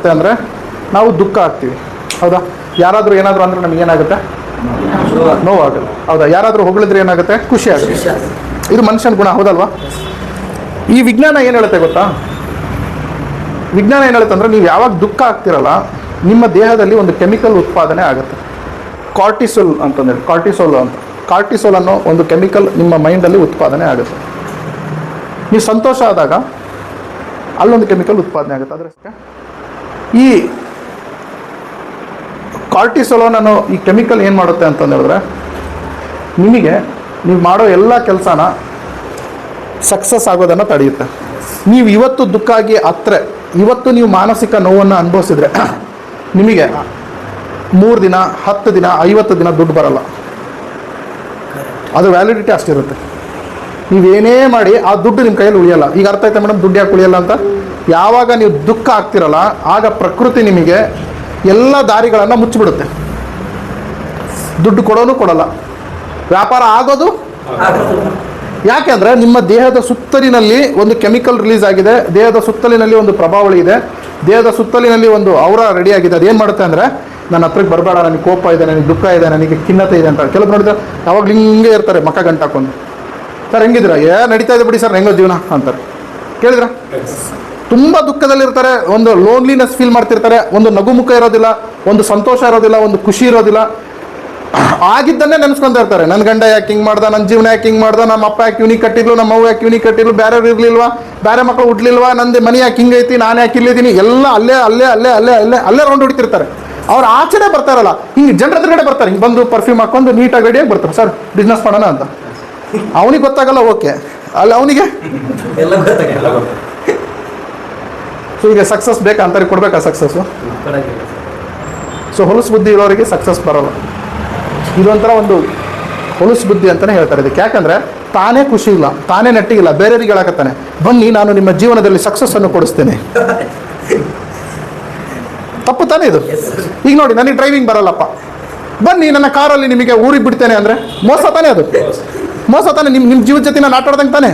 ಏನಾಗುತ್ತೆ ಅಂದರೆ ನಾವು ದುಃಖ ಆಗ್ತೀವಿ. ಹೌದಾ? ಯಾರಾದರೂ ಏನಾದರೂ ಅಂದರೆ ನಮ್ಗೆ ಏನಾಗುತ್ತೆ? ನೋವಾಗುತ್ತೆ. ಹೌದಾ? ಯಾರಾದರೂ ಹೊಗಳಿದ್ರೆ ಏನಾಗುತ್ತೆ? ಖುಷಿ ಆಗುತ್ತೆ. ಇದು ಮನುಷ್ಯನ ಗುಣ, ಹೌದಲ್ವಾ? ಈ ವಿಜ್ಞಾನ ಏನು ಹೇಳುತ್ತೆ ಗೊತ್ತಾ? ವಿಜ್ಞಾನ ಏನು ಹೇಳುತ್ತೆ ಅಂದರೆ, ನೀವು ಯಾವಾಗ ದುಃಖ ಆಗ್ತಿರಲ್ಲ ನಿಮ್ಮ ದೇಹದಲ್ಲಿ ಒಂದು ಕೆಮಿಕಲ್ ಉತ್ಪಾದನೆ ಆಗುತ್ತೆ, ಕಾರ್ಟಿಸೋಲ್ ಅಂತಂದೇಳಿ. ಕಾರ್ಟಿಸೋಲ್ ಅನ್ನೋ ಒಂದು ಕೆಮಿಕಲ್ ನಿಮ್ಮ ಮೈಂಡಲ್ಲಿ ಉತ್ಪಾದನೆ ಆಗುತ್ತೆ. ನೀವು ಸಂತೋಷ ಆದಾಗ ಅಲ್ಲೊಂದು ಕೆಮಿಕಲ್ ಉತ್ಪಾದನೆ ಆಗುತ್ತೆ. ಅದರ ಈ ಕಾರ್ಟಿಸೋಲ್ ಅನ್ನೋ ಈ ಕೆಮಿಕಲ್ ಏನು ಮಾಡುತ್ತೆ ಅಂತಂದು ಹೇಳಿದ್ರೆ, ನಿಮಗೆ ನೀವು ಮಾಡೋ ಎಲ್ಲ ಕೆಲಸನ ಸಕ್ಸಸ್ ಆಗೋದನ್ನು ತಡೆಯುತ್ತೆ. ನೀವು ಇವತ್ತು ದುಃಖ ಆಗಿ ಇವತ್ತು ನೀವು ಮಾನಸಿಕ ನೋವನ್ನು ಅನುಭವಿಸಿದ್ರೆ ನಿಮಗೆ 3 ದಿನ, 10 ದಿನ, 50 ದಿನ ದುಡ್ಡು ಬರಲ್ಲ. ಅದು ವ್ಯಾಲಿಡಿಟಿ ಅಷ್ಟಿರುತ್ತೆ. ನೀವೇನೇ ಮಾಡಿ ಆ ದುಡ್ಡು ನಿಮ್ಮ ಕೈಯಲ್ಲಿ ಉಳಿಯಲ್ಲ. ಈಗ ಅರ್ಥ ಆಯ್ತಾ ಮೇಡಮ್ ದುಡ್ಡು ಯಾಕೆ ಉಳಿಯಲ್ಲ ಅಂತ? ಯಾವಾಗ ನೀವು ದುಃಖ ಆಗ್ತಿರಲ್ಲ ಆಗ ಪ್ರಕೃತಿ ನಿಮಗೆ ಎಲ್ಲ ದಾರಿಗಳನ್ನು ಮುಚ್ಚಿಬಿಡುತ್ತೆ. ದುಡ್ಡು ಕೊಡೋನು ಕೊಡಲ್ಲ, ವ್ಯಾಪಾರ ಆಗೋದು. ಯಾಕೆಂದರೆ ನಿಮ್ಮ ದೇಹದ ಸುತ್ತಲಿನಲ್ಲಿ ಒಂದು ಕೆಮಿಕಲ್ ರಿಲೀಸ್ ಆಗಿದೆ, ದೇಹದ ಸುತ್ತಲಿನಲ್ಲಿ ಒಂದು ಪ್ರಭಾವಳಿ ಇದೆ, ದೇಹದ ಸುತ್ತಲಿನಲ್ಲಿ ಒಂದು ಔರ ರೆಡಿ ಆಗಿದೆ. ಅದೇನು ಮಾಡುತ್ತೆ ಅಂದರೆ, ನನ್ನ ಹತ್ರಕ್ಕೆ ಬರಬೇಡ, ನನಗೆ ಕೋಪ ಇದೆ, ನನಗೆ ದುಃಖ ಇದೆ, ನನಗೆ ಖಿನ್ನತೆ ಇದೆ ಅಂತ. ಕೆಲವು ನೋಡಿದ್ರೆ ಯಾವಾಗಲೂ ಹಿಂಗೆ ಇರ್ತಾರೆ, ಮಕ್ಕ ಗಂಟಾಕೊಂಡು. ಸರ್ ಹೆಂಗಿದ್ದೀರಾ? ನಡೀತಾ ಇದೆ ಬಿಡಿ ಸರ್, ಹೆಂಗೋ ಜೀವನ ಅಂತಾರೆ. ಕೇಳಿದ್ರ? ತುಂಬ ದುಃಖದಲ್ಲಿರ್ತಾರೆ, ಒಂದು ಲೋನ್ಲಿನೆಸ್ ಫೀಲ್ ಮಾಡ್ತಿರ್ತಾರೆ, ಒಂದು ನಗುಮುಖ ಇರೋದಿಲ್ಲ, ಒಂದು ಸಂತೋಷ ಇರೋದಿಲ್ಲ, ಒಂದು ಖುಷಿ ಇರೋದಿಲ್ಲ. ಆಗಿದ್ದನ್ನೇ ನೆನೆಸ್ಕೊಂತ ಇರ್ತಾರೆ. ನನ್ನ ಗಂಡ ಯಾಕೆ ಹಿಂಗೆ ಮಾಡ್ದ, ನನ್ನ ಜೀವನ ಯಾಕೆ ಹಿಂಗೆ ಮಾಡ್ದ, ನಮ್ಮ ಅಪ್ಪ ಯಾಕೆ ಇವ್ನಿಗೆ ಕಟ್ಟಿದ್ಲು, ನಮ್ಮ ಅವ್ವ ಯಾಕೆ ಇವ್ನಿಗೆ ಕಟ್ಟಿದ್ಲು, ಬೇರೆ ಇರಲಿಲ್ವಾ, ಬೇರೆ ಮಕ್ಕಳು ಹುಡ್ಲಿಲ್ವಾ, ನಂದು ಮನೆ ಯಾಕೆ ಹಿಂಗೈತಿ, ನಾನು ಯಾಕೆ ಇಲ್ಲಿದ್ದೀನಿ, ಎಲ್ಲ ಅಲ್ಲೇ ರೌಂಡ್ ಹೊಡಿತಿರ್ತಾರೆ. ಅವ್ರು ಆಚೆನೆ ಬರ್ತಾರಲ್ಲ, ಹಿಂಗೆ ಜನರ ಎದುರುಗಡೆ ಬರ್ತಾರೆ, ಹಿಂಗೆ ಬಂದು ಪರ್ಫ್ಯೂಮ್ ಹಾಕೊಂಡು ನೀಟಾಗಿ ರೆಡಿಯಾಗಿ ಬರ್ತಾರೆ. ಸರ್ ಬಿಸ್ನೆಸ್ ಮಾಡೋಣ ಅಂತ. ಅವನಿಗೆ ಗೊತ್ತಾಗಲ್ಲ, ಓಕೆ, ಅಲ್ಲಿ ಅವನಿಗೆ ಸೊ ಈಗ ಸಕ್ಸಸ್ ಬೇಕಾ ಅಂತಾರೆ, ಕೊಡ್ಬೇಕಾ ಸಕ್ಸಸ್ಸು? ಸೊ ಹೊಲಸು ಬುದ್ಧಿ ಇರೋರಿಗೆ ಸಕ್ಸಸ್ ಬರೋಲ್ಲ. ಇದೊಂಥರ ಒಂದು ಹೊಲಸು ಬುದ್ಧಿ ಅಂತಲೇ ಹೇಳ್ತಾರೆ ಇದಕ್ಕೆ. ಯಾಕಂದರೆ ತಾನೇ ಖುಷಿ ಇಲ್ಲ, ತಾನೇ ನೆಟ್ಟಿಗಿಲ್ಲ, ಬೇರೆಯವ್ರಿಗೆ ಹೇಳಕತ್ತಾನೆ, ಬನ್ನಿ ನಾನು ನಿಮ್ಮ ಜೀವನದಲ್ಲಿ ಸಕ್ಸಸ್ಸನ್ನು ಕೊಡಿಸ್ತೇನೆ. ತಪ್ಪು ತಾನೇ ಇದು? ಈಗ ನೋಡಿ, ನನಗೆ ಡ್ರೈವಿಂಗ್ ಬರಲ್ಲಪ್ಪ, ಬನ್ನಿ ನನ್ನ ಕಾರಲ್ಲಿ ನಿಮಗೆ ಊರಿಗೆ ಬಿಡ್ತೇನೆ ಅಂದರೆ ಮೋಸ ತಾನೇ? ಅದು ಮೋಸ ತಾನೇ? ನಿಮ್ಮ ಜೀವದ ಜೊತೆ ನಾನು ಆಟ ಆಡ್ದಂಗೆ ತಾನೇ?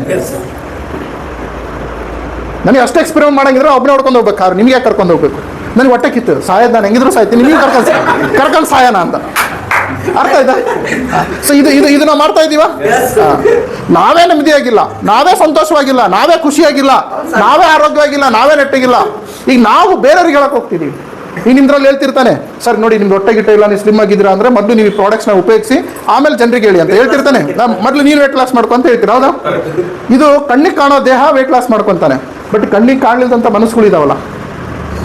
ನನಗೆ ಅಷ್ಟೇ ಎಕ್ಸ್ಪೆರಿಮೆಂಟ್ ಮಾಡಂಗಿದ್ರೆ ಒಬ್ಬನೇ ಹೊಡ್ಕೊಂಡು ಹೋಗ್ಬೇಕು ಕಾರು, ನಿಮಗೆ ಯಾಕೆ ಕರ್ಕೊಂಡು ಹೋಗ್ಬೇಕು? ನನಗೆ ಹೊಟ್ಟೆ ಕಿತ್ತು ಸಾಯೋದು, ನಾನು ಹೆಂಗಿದ್ರು ಸಾಯ್ತೀನಿ, ನಿಮಗೆ ಕರ್ಕೊಂಡು ಸಾಯೋಣ ಅಂತ. ಅರ್ಥ ಆಯ್ತಾ? ಸೊ ಇದು ನಾವು ಮಾಡ್ತಾ ಇದ್ದೀವ? ನಾವೇ ನೆಮ್ಮದಿಯಾಗಿಲ್ಲ, ನಾವೇ ಸಂತೋಷವಾಗಿಲ್ಲ, ನಾವೇ ಖುಷಿಯಾಗಿಲ್ಲ, ನಾವೇ ಆರೋಗ್ಯವಾಗಿಲ್ಲ, ನಾವೇ ನೆಟ್ಟಿಗಿಲ್ಲ. ಈಗ ನಾವು ಬೇರೆಯವ್ರಿಗೆ ಹೇಳಕ್ ಹೋಗ್ತಿದ್ದೀವಿ. ಈಗ ನಿಮ್ದ್ರಲ್ಲಿ ಹೇಳ್ತಿರ್ತಾನೆ, ಸರ್ ನೋಡಿ ನಿಮ್ದು ಹೊಟ್ಟೆ ಗಿಟ್ಟ ಇಲ್ಲ, ನೀವು ಸ್ಲಿಮ್ ಆಗಿದ್ದೀರಾ ಅಂದರೆ ಮೊದಲು ನೀವು ಈ ಪ್ರಾಡಕ್ಟ್ಸ್ನ ಉಪಯೋಗಿಸಿ ಆಮೇಲೆ ಜನರಿಗೆ ಹೇಳಿ ಅಂತ ಹೇಳ್ತಿರ್ತಾನೆ. ಮೊದಲು ನೀನು ವೇಟ್ ಲಾಸ್ ಮಾಡ್ಕೊ ಅಂತ ಹೇಳ್ತೀರಾ, ಹೌದಾ? ಇದು ಕಣ್ಣಿಗೆ ಕಾಣೋ ದೇಹ ವೇಟ್ ಲಾಸ್ ಮಾಡ್ಕೊತಾನೆ, ಬಟ್ ಕಣ್ಣಿಗೆ ಕಾಣಲಿಲ್ದಂಥ ಮನಸ್ಸುಗಳಿದಾವಲ್ಲ,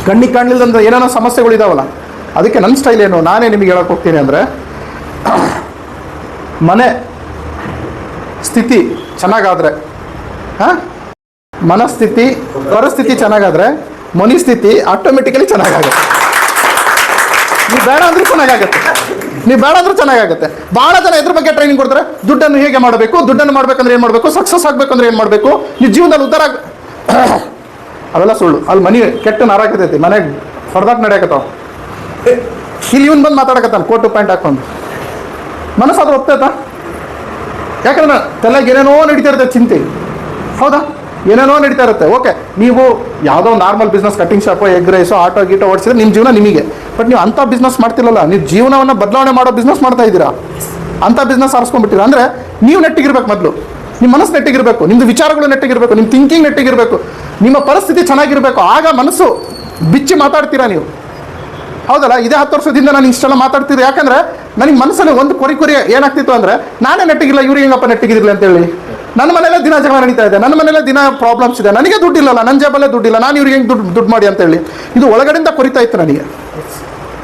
ಕಣ್ಣಿಗೆ ಕಾಣಲಿಲ್ದಂಥ ಏನೇನೋ ಸಮಸ್ಯೆಗಳಿದಾವಲ್ಲ. ಅದಕ್ಕೆ ನನ್ನ ಸ್ಟೈಲ್ ಏನು, ನಾನೇ ನಿಮಗೆ ಹೇಳಕ್ಕೆ ಹೋಗ್ತೀನಿ ಅಂದರೆ, ಮನೆ ಸ್ಥಿತಿ ಚೆನ್ನಾಗಾದರೆ, ಮನಸ್ಥಿತಿ ಪರಿಸ್ಥಿತಿ ಚೆನ್ನಾಗಾದರೆ ಮನಿ ಸ್ಥಿತಿ ಆಟೋಮೆಟಿಕಲಿ ಚೆನ್ನಾಗಾಗುತ್ತೆ. ನೀವು ಬೇಡ ಅಂದ್ರೂ ಚೆನ್ನಾಗಾಗುತ್ತೆ, ನೀವು ಬೇಡ ಅಂದ್ರೂ ಚೆನ್ನಾಗಾಗುತ್ತೆ. ಭಾಳ ಜನ ಇದ್ರ ಬಗ್ಗೆ ಟ್ರೈನಿಂಗ್ ಕೊಡ್ತಾರೆ. ದುಡ್ಡನ್ನು ಹೇಗೆ ಮಾಡಬೇಕು, ದುಡ್ಡನ್ನು ಮಾಡ್ಬೇಕಂದ್ರೆ ಏನು ಮಾಡಬೇಕು, ಸಕ್ಸಸ್ ಆಗಬೇಕಂದ್ರೆ ಏನು ಮಾಡಬೇಕು, ನೀವು ಜೀವನದಲ್ಲಿ ಉದ್ಧಾರ ಅವೆಲ್ಲ ಸುಳ್ಳು. ಅಲ್ಲಿ ಮನೆ ಕೆಟ್ಟ ನಾರಾಕತೈತಿ, ಮನೆಗೆ ಹೊಡೆದಾಟ ನಡೆಯಕತ್ತಾವ. ಇಲ್ಲಿ ಇವನು ಬಂದು ಮಾತಾಡಕತ್ತಾನ ಕೋಟು ಪ್ಯಾಂಟ್ ಹಾಕೊಂಡು. ಮನಸ್ಸಾದ್ರೂ ಒಪ್ತೈತಾ? ಯಾಕಂದ್ರೆ ತಲೆಗೆ ಏನೇನೋ ನಡೀತಾ ಇರುತ್ತೆ ಚಿಂತೆ, ಹೌದಾ? ಏನೇನೋ ನಡೀತಾ ಇರುತ್ತೆ. ಓಕೆ, ನೀವು ಯಾವುದೋ normal business, cutting shop, egg rice, auto ಗೀಟೋ ಓಡಿಸಿದ್ರೆ ನಿಮ್ಮ ಜೀವನ ನಿಮಗೆ. ಬಟ್ ನೀವು ಅಂಥ ಬಿಸ್ನೆಸ್ ಮಾಡ್ತಿರಲ್ಲ, ನೀವು ಜೀವನವನ್ನು ಬದಲಾವಣೆ ಮಾಡೋ ಬಿಸ್ನೆಸ್ ಮಾಡ್ತಾ ಇದ್ದೀರಾ. ಅಂಥ ಬಿಸ್ನೆಸ್ ಆರಿಸ್ಕೊಂಡ್ಬಿಟ್ಟಿರ ಅಂದರೆ ನೀವು ನೆಟ್ಟಿಗಿರ್ಬೇಕು. ಮೊದಲು ನಿಮ್ಮ ಮನಸ್ಸು ನೆಟ್ಟಿಗಿರಬೇಕು, ನಿಮ್ಮದು ವಿಚಾರಗಳು ನೆಟ್ಟಿಗಿರಬೇಕು, ನಿಮ್ಮ ಥಿಂಕಿಂಗ್ ನೆಟ್ಟಿಗಿರಬೇಕು, ನಿಮ್ಮ ಪರಿಸ್ಥಿತಿ ಚೆನ್ನಾಗಿರಬೇಕು. ಆಗ ಮನಸ್ಸು ಬಿಚ್ಚಿ ಮಾತಾಡ್ತೀರಾ ನೀವು, ಹೌದಲ್ಲ? ಇದೇ 10 ವರ್ಷದಿಂದ ನಾನು ಇಷ್ಟೆಲ್ಲ ಮಾತಾಡ್ತಿದ್ದೆ. ಯಾಕಂದರೆ ನನಗೆ ಮನಸ್ಸಲ್ಲಿ ಒಂದು ಕೊರಿ ಏನಾಗ್ತಿತ್ತು ಅಂದರೆ, ನಾನೇ ನೆಟ್ಟಿಗಿಲ್ಲ, ಇವ್ರಿಗೆ ಹೆಂಗಪ್ಪ ನೆಟ್ಟಿಗಿರಲಿಲ್ಲ ಅಂತೇಳಿ. ನನ್ನ ಮನೆಯಲ್ಲೇ ದಿನ ಜಗಳ ನಡೀತಾ ಇದೆ, ನನ್ನ ಮನೆಯಲ್ಲೇ ದಿನ ಪ್ರಾಬ್ಲಮ್ಸ್ ಇದೆ, ನನಗೆ ದುಡ್ಡಿಲ್ಲಲ್ಲ, ನನ್ನ ಜೇಬಲ್ಲೇ ದುಡ್ಡಿಲ್ಲ, ನಾನು ಇವ್ರಿಗೆ ಹೆಂಗೆ ದುಡ್ಡು ಮಾಡಿ ಅಂತೇಳಿ ಇದು ಒಳಗಡೆಯಿಂದ ಕೊರಿತಾ ಇತ್ತು ನನಗೆ.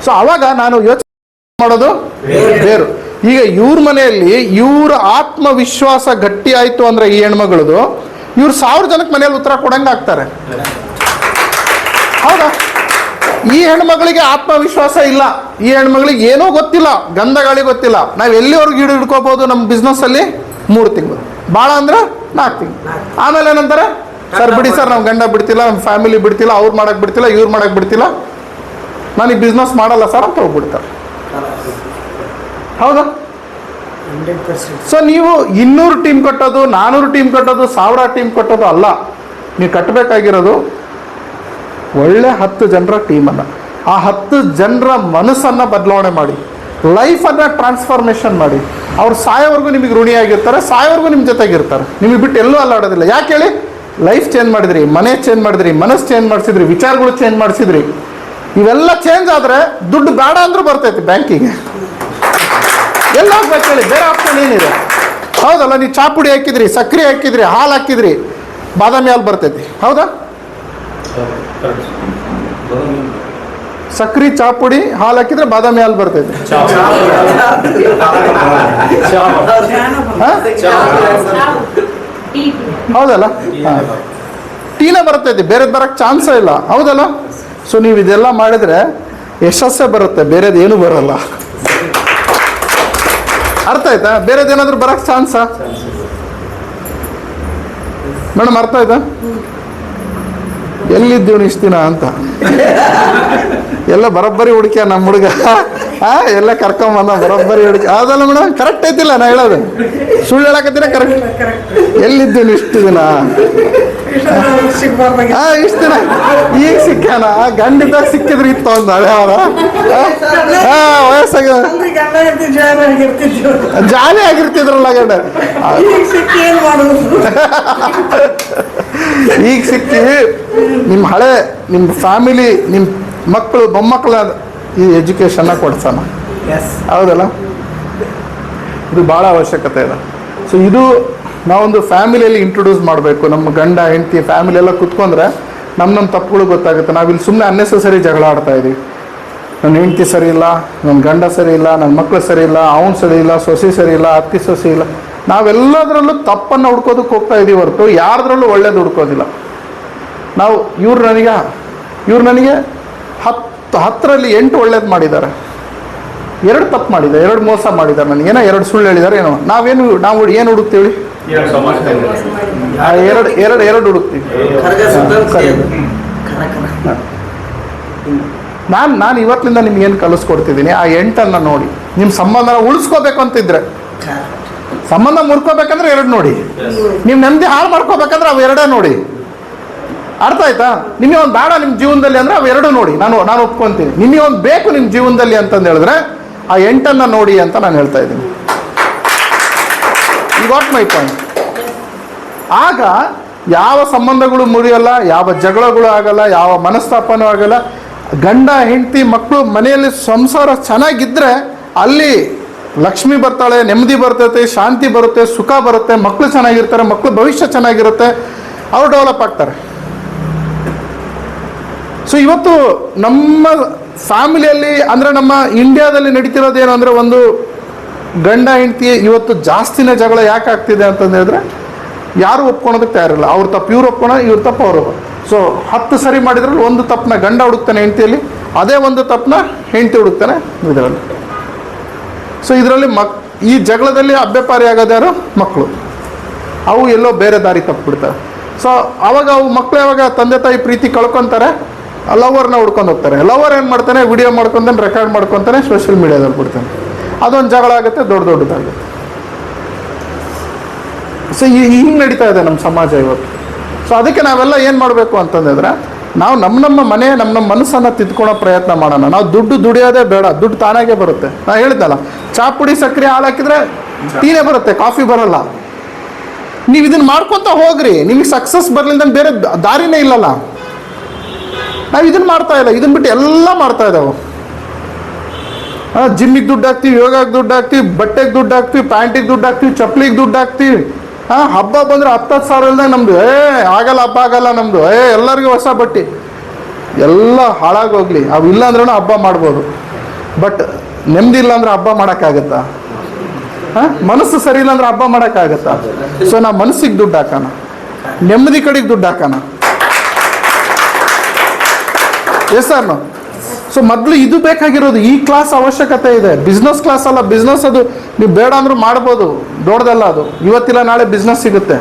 ಸೊ ಆವಾಗ ನಾನು ಯೋಚನೆ ಮಾಡೋದು ಬೇರು. ಈಗ ಇವ್ರ ಮನೆಯಲ್ಲಿ ಇವ್ರ ಆತ್ಮವಿಶ್ವಾಸ ಗಟ್ಟಿ ಆಯಿತು ಅಂದರೆ, ಈ ಹೆಣ್ಮಗಳದು ಇವ್ರು 1000 ಜನಕ್ಕೆ ಮನೆಯಲ್ಲಿ ಉತ್ತರ ಕೊಡಂಗೆ ಆಗ್ತಾರೆ, ಹೌದಾ? ಈ ಹೆಣ್ಮಗಳಿಗೆ ಆತ್ಮವಿಶ್ವಾಸ ಇಲ್ಲ, ಈ ಹೆಣ್ಮಗಳಿಗೆ ಏನೋ ಗೊತ್ತಿಲ್ಲ, ಗಂಧ ಗಾಳಿ ಗೊತ್ತಿಲ್ಲ. ನಾವು ಎಲ್ಲಿವರೆಗೂ ಹಿಡ್ಕೋಬಹುದು ನಮ್ಮ ಬಿಸ್ನೆಸ್ಸಲ್ಲಿ? 3 ತಿಂಗಳು, ಭಾಳ ಅಂದ್ರೆ 4 ತಿಂಗಳು. ಆಮೇಲೆ ಏನಂತಾರೆ, ಸರ್ ಬಿಡಿ ಸರ್, ನಮ್ಮ ಗಂಡ ಬಿಡ್ತಿಲ್ಲ, ನಮ್ಮ ಫ್ಯಾಮಿಲಿ ಬಿಡ್ತಿಲ್ಲ, ಅವ್ರು ಮಾಡಕ್ಕೆ ಬಿಡ್ತಿಲ್ಲ, ಇವ್ರು ಮಾಡಕ್ಕೆ ಬಿಡ್ತಿಲ್ಲ, ನನಗೆ ಬಿಸ್ನೆಸ್ ಮಾಡಲ್ಲ ಸರ್ ಅಂತ ಹೋಗ್ಬಿಡ್ತಾರೆ, ಹೌದಾ? ಸೊ ನೀವು 200 ಟೀಮ್ ಕಟ್ಟೋದು, 400 ಟೀಮ್ ಕಟ್ಟೋದು, 1000 ಟೀಮ್ ಕಟ್ಟೋದು ಅಲ್ಲ. ನೀವು ಕಟ್ಟಬೇಕಾಗಿರೋದು ಒಳ್ಳೆ 10 ಜನರ ಟೀಮನ್ನು, ಆ 10 ಜನರ ಮನಸ್ಸನ್ನು ಬದಲಾವಣೆ ಮಾಡಿ, ಲೈಫನ್ನು ಟ್ರಾನ್ಸ್ಫಾರ್ಮೇಷನ್ ಮಾಡಿ. ಅವ್ರು ಸಾಯೋವರೆಗೂ ನಿಮಗೆ ಋಣಿಯಾಗಿರ್ತಾರೆ, ಸಾಯೋವರೆಗೂ ನಿಮ್ಮ ಜೊತೆಗಿರ್ತಾರೆ, ನಿಮಗೆ ಬಿಟ್ಟು ಎಲ್ಲೂ ಅಲ್ಲಾಡೋದಿಲ್ಲ. ಯಾಕೆ ಹೇಳಿ? ಲೈಫ್ ಚೇಂಜ್ ಮಾಡಿದ್ರಿ, ಮನೆ ಚೇಂಜ್ ಮಾಡಿದ್ರಿ, ಮನಸ್ಸು ಚೇಂಜ್ ಮಾಡಿಸಿದ್ರಿ, ವಿಚಾರಗಳು ಚೇಂಜ್ ಮಾಡಿಸಿದ್ರಿ. ಇವೆಲ್ಲ ಚೇಂಜ್ ಆದರೆ ದುಡ್ಡು ಬೇಡ ಅಂದ್ರೂ ಬರ್ತೈತಿ ಬ್ಯಾಂಕಿಗೆ. ಎಲ್ಲ ಹೋಗ್ಬೇಕು ಹೇಳಿ, ಬೇರೆ ಆಪ್ಷನ್ ಏನಿದೆ? ಹೌದಲ್ಲ, ನೀವು ಚಾ ಪುಡಿ ಹಾಕಿದ್ರಿ, ಸಕ್ಕರೆ ಹಾಕಿದ್ರಿ, ಹಾಲು ಹಾಕಿದ್ರಿ, ಬಾದಾಮಿ ಹಾಲು ಬರ್ತೈತಿ. ಹೌದಾ? ಸಕ್ರೆ, ಚಾ ಪುಡಿ, ಹಾಲು ಹಾಕಿದ್ರೆ ಬಾದಾಮಿ ಹಾಲು ಬರ್ತೈತಿ. ಹೌದಲ್ಲ? ಟೀನೇ ಬರ್ತೈತಿ, ಬೇರೆದು ಬರೋಕ್ಕೆ ಚಾನ್ಸೇ ಇಲ್ಲ. ಹೌದಲ್ಲ? ಸೊ ನೀವು ಇದೆಲ್ಲ ಮಾಡಿದರೆ ಯಶಸ್ಸೇ ಬರುತ್ತೆ, ಬೇರೆದು ಏನೂ ಬರೋಲ್ಲ. ಅರ್ಥ ಆಯ್ತಾ? ಬೇರೆದೇನಾದ್ರೂ ಬರೋಕ್ಕೆ ಚಾನ್ಸಾ ಮೇಡಮ್? ಅರ್ಥ ಆಯ್ತಾ? ಎಲ್ಲಿದ್ದೀವಿ ಇಷ್ಟು ದಿನ ಅಂತ ಎಲ್ಲ ಬರೋಬ್ಬರಿ ಹುಡುಕ್ಯ ನಮ್ಮ ಹುಡುಗ. ಎಲ್ಲ ಕರ್ಕೊಂಬಂದ ಬರೋಬ್ಬರಿ ಹುಡುಕಿ. ಅದಲ್ಲ ಮೇಡಮ್, ಕರೆಕ್ಟ್ ಐತಿಲ್ಲ ನಾ ಹೇಳೋದು? ಸುಳ್ಳು ಹೇಳಕತ್ತೀರ? ಕರೆಕ್ಟ್. ಎಲ್ಲಿದ್ದೀವಿ ಇಷ್ಟು ದಿನ? ಇಷ್ಟು ದಿನ ಈಗ ಸಿಕ್ಕಾನ? ಗಂಡಿದ್ದಾಗ ಸಿಕ್ಕಿದ್ರೆ ಇತ್ತು ಒಂದು ಹಳೆ ಅವರ ವಯಸ್ಸಾಗ ಜಾಲಿ ಆಗಿರ್ತಿದ್ರಲ್ಲ ಗಂಡ. ಈಗ ಸಿಕ್ಕಿ ನಿಮ್ಮ ಹಳೆ ನಿಮ್ಮ ಫ್ಯಾಮಿಲಿ, ನಿಮ್ಮ ಮಕ್ಕಳು ಮೊಮ್ಮಕ್ಕಳ ಈ ಎಜುಕೇಷನ್ನ ಕೊಡ್ಸೋಣ. ಹೌದಲ್ಲ? ಇದು ಭಾಳ ಅವಶ್ಯಕತೆ ಇದೆ. ಸೊ ಇದು ನಾವೊಂದು ಫ್ಯಾಮಿಲಿಯಲ್ಲಿ ಇಂಟ್ರೊಡ್ಯೂಸ್ ಮಾಡಬೇಕು. ನಮ್ಮ ಗಂಡ ಹೆಂಡತಿ ಫ್ಯಾಮಿಲಿ ಎಲ್ಲ ಕುತ್ಕೊಂಡ್ರೆ ನಮ್ಮ ತಪ್ಪುಗಳು ಗೊತ್ತಾಗುತ್ತೆ. ನಾವಿಲ್ಲಿ ಸುಮ್ಮನೆ ಅನ್ನೆಸೆಸರಿ ಜಗಳ ಆಡ್ತಾ ಇದ್ದೀವಿ. ನನ್ನ ಹೆಂಡತಿ ಸರಿ ಇಲ್ಲ, ನನ್ನ ಗಂಡ ಸರಿ ಇಲ್ಲ, ನನ್ನ ಮಕ್ಕಳು ಸರಿ ಇಲ್ಲ, ಅವನು ಸರಿ ಇಲ್ಲ, ಸೊಸೆ ಸರಿ ಇಲ್ಲ, ಅತ್ತಿ ಸೊಸೆ ಇಲ್ಲ. ನಾವೆಲ್ಲದರಲ್ಲೂ ತಪ್ಪನ್ನು ಹುಡ್ಕೋದಕ್ಕೆ ಹೋಗ್ತಾ ಇದ್ದೀವಿ ಹೊರತು ಯಾರದ್ರಲ್ಲೂ ಒಳ್ಳೇದು ಹುಡ್ಕೋದಿಲ್ಲ ನಾವು. ಇವ್ರು ನನಗೆ 10ರಲ್ಲಿ 8 ಒಳ್ಳೇದು ಮಾಡಿದ್ದಾರೆ, 2 ತಪ್ಪು ಮಾಡಿದ್ದಾರೆ, 2 ಮೋಸ ಮಾಡಿದ್ದಾರೆ, ನನಗೆ ಏನೋ 2 ಸುಳ್ಳು ಹೇಳಿದ್ದಾರೆ. ಏನೋ ನಾವು ಏನು ಹುಡುಕ್ತೀವಿ? 2 ಹುಡುಕ್ತೀವಿ. ನಾನು ಇವತ್ತಿನಿಂದ ನಿಮ್ಗೆ ಏನು ಕಲಿಸ್ಕೊಡ್ತಿದ್ದೀನಿ, ಆ 8ಅನ್ನು ನೋಡಿ. ನಿಮ್ಮ ಸಂಬಂಧನ ಉಳಿಸ್ಕೋಬೇಕು ಅಂತಿದ್ರೆ, ಸಂಬಂಧ ಮುರ್ಕೋಬೇಕಂದ್ರೆ 2 ನೋಡಿ. ನೀವು ನೆಮ್ಮದಿ ಹಾಳು ಮಾಡ್ಕೋಬೇಕಂದ್ರೆ ಅವು 2 ನೋಡಿ. ಅರ್ಥ ಆಯ್ತಾ? ನಿಮಗೆ ಒಂದು ಬೇಡ ನಿಮ್ಮ ಜೀವನದಲ್ಲಿ ಅಂದರೆ ಅವು 2 ನೋಡಿ. ನಾನು ಒಪ್ಕೊತೀನಿ. ನಿಮಗೆ ಒಂದು ಬೇಕು ನಿಮ್ಮ ಜೀವನದಲ್ಲಿ ಅಂತಂದು ಹೇಳಿದ್ರೆ ಆ 8ಅನ್ನು ನೋಡಿ ಅಂತ ನಾನು ಹೇಳ್ತಾ ಇದ್ದೀನಿ. You got my point. ಆಗ ಯಾವ ಸಂಬಂಧಗಳು ಮುರಿಯಲ್ಲ, ಯಾವ ಜಗಳಗಳು ಆಗಲ್ಲ, ಯಾವ ಮನಸ್ತಾಪನೂ ಆಗಲ್ಲ. ಗಂಡ ಹೆಂಡತಿ ಮಕ್ಕಳು ಮನೆಯಲ್ಲಿ ಸಂಸಾರ ಚೆನ್ನಾಗಿದ್ದರೆ ಅಲ್ಲಿ ಲಕ್ಷ್ಮಿ ಬರ್ತಾಳೆ, ನೆಮ್ಮದಿ ಬರ್ತೈತೆ, ಶಾಂತಿ ಬರುತ್ತೆ, ಸುಖ ಬರುತ್ತೆ, ಮಕ್ಕಳು ಚೆನ್ನಾಗಿರ್ತಾರೆ, ಮಕ್ಕಳು ಭವಿಷ್ಯ ಚೆನ್ನಾಗಿರುತ್ತೆ, ಅವರು ಡೆವಲಪ್ ಆಗ್ತಾರೆ. ಸೊ ಇವತ್ತು ನಮ್ಮ ಫ್ಯಾಮಿಲಿಯಲ್ಲಿ ಅಂದರೆ ನಮ್ಮ ಇಂಡಿಯಾದಲ್ಲಿ ನಡೀತಿರೋದೇನು ಅಂದರೆ, ಒಂದು ಗಂಡ ಹೆಂಡತಿ ಇವತ್ತು ಜಾಸ್ತಿನೇ ಜಗಳ ಯಾಕೆ ಆಗ್ತಿದೆ ಅಂತಂದು ಹೇಳಿದ್ರೆ ಯಾರು ಒಪ್ಕೊಳೋದಕ್ಕೆ ತಯಾರಿಲ್ಲ. ಅವ್ರ ತಪ್ಪು ಇವ್ರು ಒಪ್ಕೊಳ, ಇವ್ರ ತಪ್ಪು ಅವರು. ಸೊ 10 ಸರಿ ಮಾಡಿದ್ರಲ್ಲಿ 1 ತಪ್ಪನ್ನ ಗಂಡ ಹುಡುಕ್ತಾನೆ ಹೆಂಡತಿಯಲ್ಲಿ, ಅದೇ 1 ತಪ್ಪನ್ನ ಹೆಂಡತಿ ಹುಡುಕ್ತಾನೆ ಇದರಲ್ಲಿ. ಸೊ ಇದರಲ್ಲಿ ಈ ಜಗಳದಲ್ಲಿ ಅಭ್ಯಪಾರಿ ಆಗೋದು ಯಾರು? ಮಕ್ಕಳು. ಅವು ಎಲ್ಲೋ ಬೇರೆ ದಾರಿ ತಪ್ಪಿಬಿಡ್ತಾರೆ. ಸೊ ಅವಾಗ ಅವು ಮಕ್ಕಳು ಯಾವಾಗ ತಂದೆ ತಾಯಿ ಪ್ರೀತಿ ಕಳ್ಕೊತಾರೆ, ಲವರ್ನ ಹುಡ್ಕೊಂಡು ಹೋಗ್ತಾರೆ. ಲವರ್ ಏನು ಮಾಡ್ತಾನೆ? ವಿಡಿಯೋ ಮಾಡ್ಕೊತಾನೆ, ರೆಕಾರ್ಡ್ ಮಾಡ್ಕೊತಾನೆ, ಸೋಷಿಯಲ್ ಮೀಡಿಯಾದಲ್ಲಿ ಬಿಡ್ತಾನೆ. ಅದೊಂದು ಜಗಳ ಆಗುತ್ತೆ, ದೊಡ್ಡದಾಗುತ್ತೆ. ಸೊ ಹಿಂಗೆ ನಡೀತಾ ಇದೆ ನಮ್ಮ ಸಮಾಜ ಇವತ್ತು. ಸೊ ಅದಕ್ಕೆ ನಾವೆಲ್ಲ ಏನು ಮಾಡಬೇಕು ಅಂತಂದ್ರೆ, ನಾವು ನಮ್ಮ ಮನೆ ನಮ್ಮ ಮನಸ್ಸನ್ನು ತಿದ್ಕೊಳ್ಳೋ ಪ್ರಯತ್ನ ಮಾಡೋಣ. ನಾವು ದುಡ್ಡು ದುಡಿಯೋದೇ ಬೇಡ, ದುಡ್ಡು ತಾನಾಗೆ ಬರುತ್ತೆ. ನಾನು ಹೇಳಿದ್ನಲ್ಲ, ಚಾ ಪುಡಿ ಸಕ್ಕರೆ ಹಾಲು ಹಾಕಿದ್ರೆ ಟೀನೇ ಬರುತ್ತೆ, ಕಾಫಿ ಬರಲ್ಲ. ನೀವು ಇದನ್ನು ಮಾಡ್ಕೊತ ಹೋಗ್ರಿ, ನಿಮಗೆ ಸಕ್ಸಸ್ ಬರಲಿಲ್ಲ ಬೇರೆ ದಾರಿನೇ ಇಲ್ಲಲ್ಲ. ನಾವು ಇದನ್ನು ಮಾಡ್ತಾ ಇಲ್ಲ, ಇದನ್ನು ಬಿಟ್ಟು ಎಲ್ಲ ಮಾಡ್ತಾ ಇದ್ದಾವೆ. ಜಿಮ್ಮಿಗೆ ದುಡ್ಡು ಹಾಕ್ತೀವಿ, ಯೋಗಕ್ಕೆ ದುಡ್ಡು ಹಾಕ್ತೀವಿ, ಬಟ್ಟೆಗೆ ದುಡ್ಡು ಹಾಕ್ತೀವಿ, ಪ್ಯಾಂಟಿಗೆ ದುಡ್ಡು ಹಾಕ್ತೀವಿ, ಚಪ್ಪಲಿಗೆ ದುಡ್ಡು ಹಾಕ್ತೀವಿ. ಹಬ್ಬ ಬಂದರೆ 10 ಸಾವಿರ ಇಲ್ದಾಗ ನಮ್ಮದು ಆಗಲ್ಲ, ಹಬ್ಬ ಆಗಲ್ಲ ನಮ್ಮದು. ಎಲ್ಲರಿಗೂ ಹೊಸ ಬಟ್ಟೆ. ಎಲ್ಲ ಹಾಳಾಗೋಗ್ಲಿ, ಅವು ಇಲ್ಲ ಅಂದ್ರೂ ಹಬ್ಬ ಮಾಡ್ಬೋದು. ಬಟ್ ನೆಮ್ಮದಿ ಇಲ್ಲ ಅಂದ್ರೆ ಹಬ್ಬ ಮಾಡೋಕ್ಕಾಗತ್ತಾ? ಮನಸ್ಸು ಸರಿ ಇಲ್ಲ ಅಂದ್ರೆ ಹಬ್ಬ ಮಾಡೋಕ್ಕಾಗತ್ತಾ? ಸೊ ನಾವು ಮನಸ್ಸಿಗೆ ದುಡ್ಡು ಹಾಕೋಣ, ನೆಮ್ಮದಿ ಕಡೆಗೆ ದುಡ್ಡು ಹಾಕೋಣ. Yes sir no? ಸೊ ಮೊದಲು ಇದು ಬೇಕಾಗಿರೋದು. ಈ ಕ್ಲಾಸ್ ಅವಶ್ಯಕತೆ ಇದೆ. ಬಿಸ್ನೆಸ್ ಕ್ಲಾಸ್ ಅಲ್ಲ, ಬಿಸ್ನೆಸ್ ಅದು ನೀವು ಬೇಡ ಅಂದ್ರೂ ಮಾಡ್ಬೋದು, ದೊಡ್ಡದಲ್ಲ ಅದು. ಇವತ್ತಿಲ್ಲ ನಾಳೆ ಬಿಸ್ನೆಸ್ ಸಿಗುತ್ತೆ.